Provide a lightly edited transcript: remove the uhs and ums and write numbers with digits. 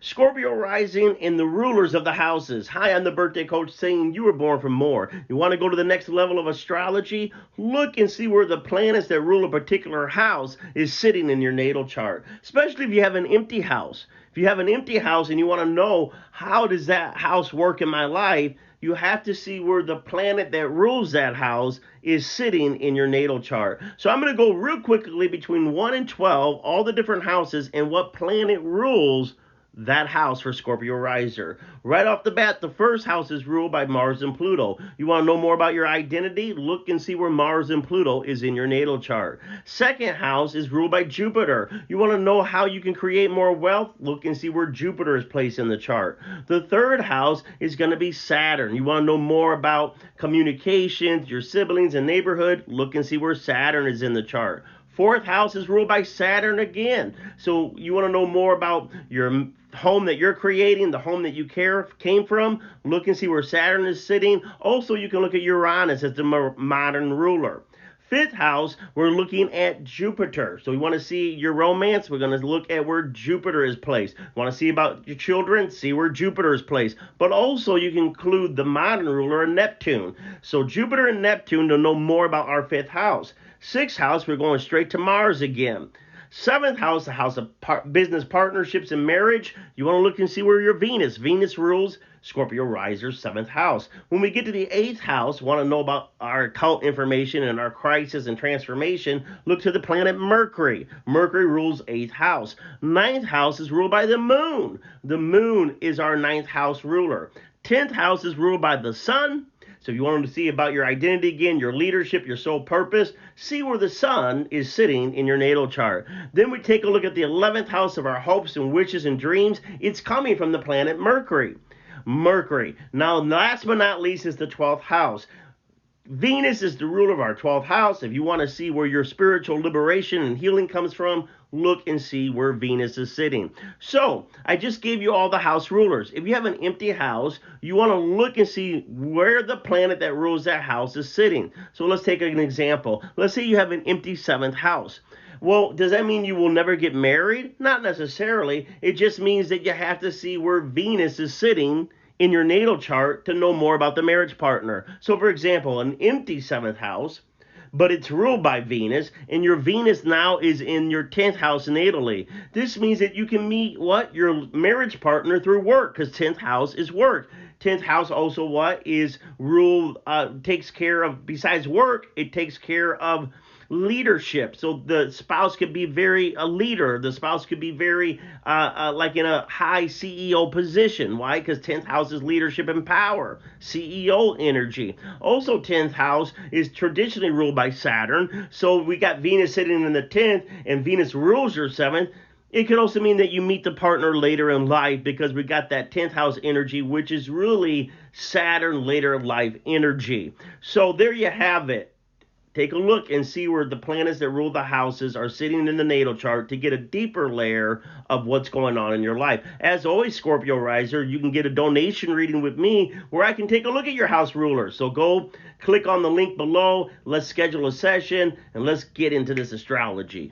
Scorpio rising and the rulers of the houses. Hi, I'm the birthday coach saying you were born for more. You want to go to the next level of astrology? Look and see where the planets that rule a particular house is sitting in your natal chart, especially if you have an empty house. If you have an empty house and you want to know how does that house work in my life, you have to see where the planet that rules that house is sitting in your natal chart. So I'm going to go real quickly between 1 and 12, all the different houses and what planet rules that house for Scorpio riser. Right off the bat, the first house is ruled by Mars and Pluto. You want to know more about your identity? Look and see where Mars and Pluto is in your natal chart. Second house is ruled by Jupiter. You want to know how you can create more wealth? Look and see where Jupiter is placed in the chart. The third house is going to be Saturn. You want to know more about communications, your siblings and neighborhood? Look and see where Saturn is in the chart. Fourth house is ruled by Saturn again. So you want to know more about your home that you're creating, the home that you came from. Look and see where Saturn is sitting. Also, you can look at Uranus as the modern ruler. Fifth house, we're looking at Jupiter. So we want to see your romance. We're going to look at where Jupiter is placed. Want to see about your children? See where Jupiter is placed. But also you can include the modern ruler, Neptune. So Jupiter and Neptune to know more about our fifth house. Sixth house, we're going straight to Mars again. Seventh house, the house of business partnerships and marriage. You want to look and see where your Venus rules Scorpio riser's seventh house. When we get to the eighth house, want to know about our occult information and our crisis and transformation, look to the planet Mercury. Mercury rules eighth house. Ninth house is ruled by the moon. The moon is our ninth house ruler. 10th house is ruled by the sun. So if you want to see about your identity again, your leadership, your sole purpose, see where the sun is sitting in your natal chart. Then we take a look at the 11th house of our hopes and wishes and dreams. It's coming from the planet Mercury. Mercury. Now, last but not least is the 12th house. Venus is the ruler of our 12th house. If you want to see where your spiritual liberation and healing comes from, look and see where Venus is sitting. So, I just gave you all the house rulers. If you have an empty house, you want to look and see where the planet that rules that house is sitting. So, let's take an example. Let's say you have an empty 7th house. Well, does that mean you will never get married? Not necessarily. It just means that you have to see where Venus is sitting in your natal chart to know more about the marriage partner. So, for example, an empty 7th house, but it's ruled by Venus, and your Venus now is in your 10th house natally. This means that you can meet your marriage partner through work, because 10th house is work. 10th house also is ruled, takes care of, besides work, it takes care of leadership. So the spouse could be a leader. The spouse could be very like in a high CEO position. Why? Because 10th house is leadership and power, CEO energy. Also, 10th house is traditionally ruled by Saturn. So we got Venus sitting in the 10th, and Venus rules your 7th. It could also mean that you meet the partner later in life, because we got that 10th house energy, which is really Saturn later in life energy. So there you have it. Take a look and see where the planets that rule the houses are sitting in the natal chart to get a deeper layer of what's going on in your life. As always, Scorpio riser, you can get a donation reading with me where I can take a look at your house rulers. So go click on the link below. Let's schedule a session and let's get into this astrology.